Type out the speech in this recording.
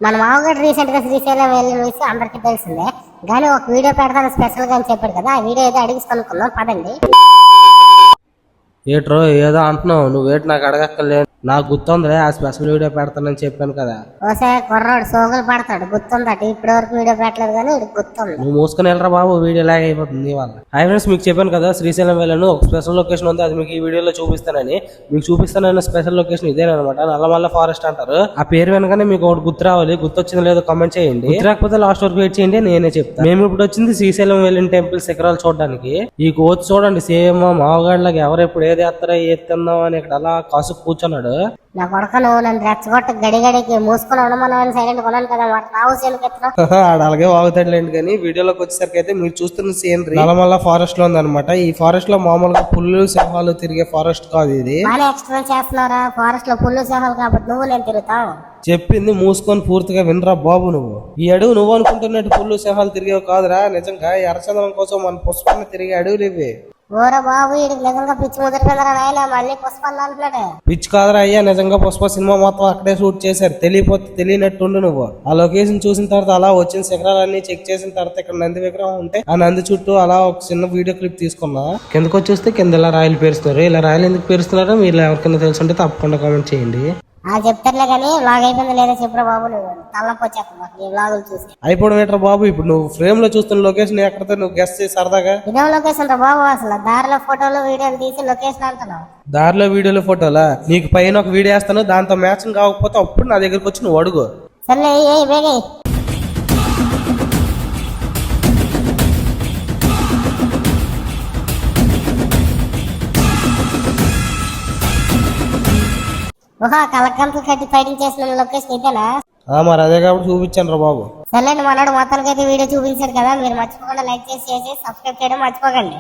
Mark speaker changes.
Speaker 1: మన మామగారు రీసెంట్ గా శ్రీశైలం వెళ్ళిన విషయం అందరికీ తెలిసిందే. కానీ ఒక వీడియో పెడతాను స్పెషల్ గా అని చెప్పాడు కదా, ఆ వీడియో ఏదో అడిగి కనుక్కుందాం పదండి.
Speaker 2: ఏట్రో ఏదో అంటున్నావు, నువ్వేటి నాకు అడగక్కర్లేదు. నాకు గుర్తుందిలే, ఆ స్పెషల్ వీడియో పెడతానని చెప్పాను కదా.
Speaker 1: ఓసారి కుర్రాడు సోగులు పడతాడు, గుర్తుందట. ఇప్పటి వరకు వీడియో పెట్టలేదు కానీ గుర్తుంది.
Speaker 2: నువ్వు మూసుకొని వెళ్ళరా బాబు, వీడియో లాగ్ అయిపోతుంది నీ వల్ల. హాయ్ ఫ్రెండ్స్, మీకు చెప్పాను కదా శ్రీశైలం వెళ్ళాను, ఒక స్పెషల్ లొకేషన్ ఉంది, అది మీకు ఈ వీడియోలో చూపిస్తానని. మీకు చూపిస్తానన్న స్పెషల్ లొకేషన్ ఇదేనమాట, నల్లమల్ల ఫారెస్ట్ అంటారు. ఆ పేరు వెనకనే మీకు ఒకటి గుర్తు రావాలి, గుర్తొచ్చిందో లేదో కామెంట్ చేయండి. గుర్తు రాకపోతే లాస్ట్ వరకు వెయిట్ చేయండి, నేనే చెప్తాను. మేము ఇప్పుడు వచ్చింది శ్రీశైలం వెళ్ళిన టెంపుల్ శిఖరాలు చూడడానికి. ఈ కోచ్ చూడండి, సేమ్ మామగాడిలాగా ఎవరు ఎప్పుడు ఏది ఎత్తారో ఏది తిందాం అని ఇక్కడ అలా కాసు కూర్చున్నాడు.
Speaker 1: నా కొడక నువ్వు నన్ను రెచ్చగొట్ట గడిగడికి మూసుకొని ఉండమని సైలెంట్ కొన్నాను కదా, రావు
Speaker 2: ఆడ అలాగే వాగుతాడులేండి. కానీ వీడియోలోకి వచ్చేసరికి అయితే మీరు చూస్తున్న సీనరీ నల్లమల్ల ఫారెస్ట్ లో ఉందన్నమాట. ఈ ఫారెస్ట్ లో మామూలుగా పుల్లు సింహాలు తిరిగే ఫారెస్ట్ కాదు ఇది.
Speaker 1: ఎక్స్ప్లెయిన్ చేస్తున్నారా? ఫారెస్ట్ లో పుల్లు సింహాలు కాబట్టి నువ్వు నేను తిరుగుతావు.
Speaker 2: చెప్పింది మూసుకొని పూర్తిగా వినరా బాబు. నువ్వు ఈ అడవి నువ్వు అనుకుంటున్నట్టు పుల్లు సింహాలు తిరిగేవి కాదురా. నిజంగా ఎర్రచందనం కోసం మన పుష్పాన్ని తిరిగే అడవులు ఇవి.
Speaker 1: ఓరా బాబు, వీడికి నిజంగా పిచ్చి ముదిరిపోయిందరా నాయన, మళ్ళీ పుష్పాలు అంటున్నాడు.
Speaker 2: పిచ్చి కాదురా అయ్యా, నిజంగా పుష్ప సినిమా మొత్తం అక్కడే షూట్ చేశారు. తెలియపోతే తెలియనట్టుండు నువ్వు. ఆ లొకేషన్ చూసిన తర్వాత అలా వచ్చిన శిఖరాలన్నీ చెక్ చేసిన తర్వాత ఇక్కడ నంది విగ్రహం ఉంటే ఆ నంది చుట్టూ అలా ఒక చిన్న వీడియో క్లిప్ తీసుకున్నా. కిందకు వచ్చేస్తే కింద ఇలా రాయలు పేరుస్తున్నారు. ఇలా రాయలు ఎందుకు పేరుస్తున్నారో మీరు ఎవరికైనా తెలుసుంటే తప్పకుండా కామెంట్ చేయండి.
Speaker 1: చెప్తారులే కానీ లాగ్ అయిపోయింది లేదా చెప్పరా బాబు, నువ్వు తల్లపోచ్చేస్తావు లాగులు చూసి.
Speaker 2: అయిపోవడం ఏంట్రా బాబు, ఇప్పుడు నువ్వు ఫ్రేమ్ లో చూస్తున్న లొకేషన్ ఎక్కడితో నువ్వు గెస్ట్ చేసి సరదాగా
Speaker 1: ఇదే లొకేషన్ రా బాబు. అసలు దారిలో ఫోటోలు వీడియోలు తీసి లొకేషన్ అంటున్నావు.
Speaker 2: దారిలో వీడియోలు ఫోటోలా? నీకు పైన ఒక వీడియో వేస్తాను, దాంతో మ్యాచింగ్ కాకపోతే అప్పుడు నా దగ్గరకు వచ్చి నువ్వు అడుగు.
Speaker 1: సర్లే వేగే. ఓహా, కలకంతలు కట్టి ఫైటింగ్ చేసిన లొకేషన్ ఇదేనా?
Speaker 2: మరి అదే కాబట్టి చూపించాను రా బాబు.
Speaker 1: సర్లేండి, మనోడు మొత్తానికి అయితే వీడియో చూపించారు కదా. మీరు మర్చిపోకుండా లైక్ చేసి సబ్స్క్రైబ్ చేయడం మర్చిపోకండి.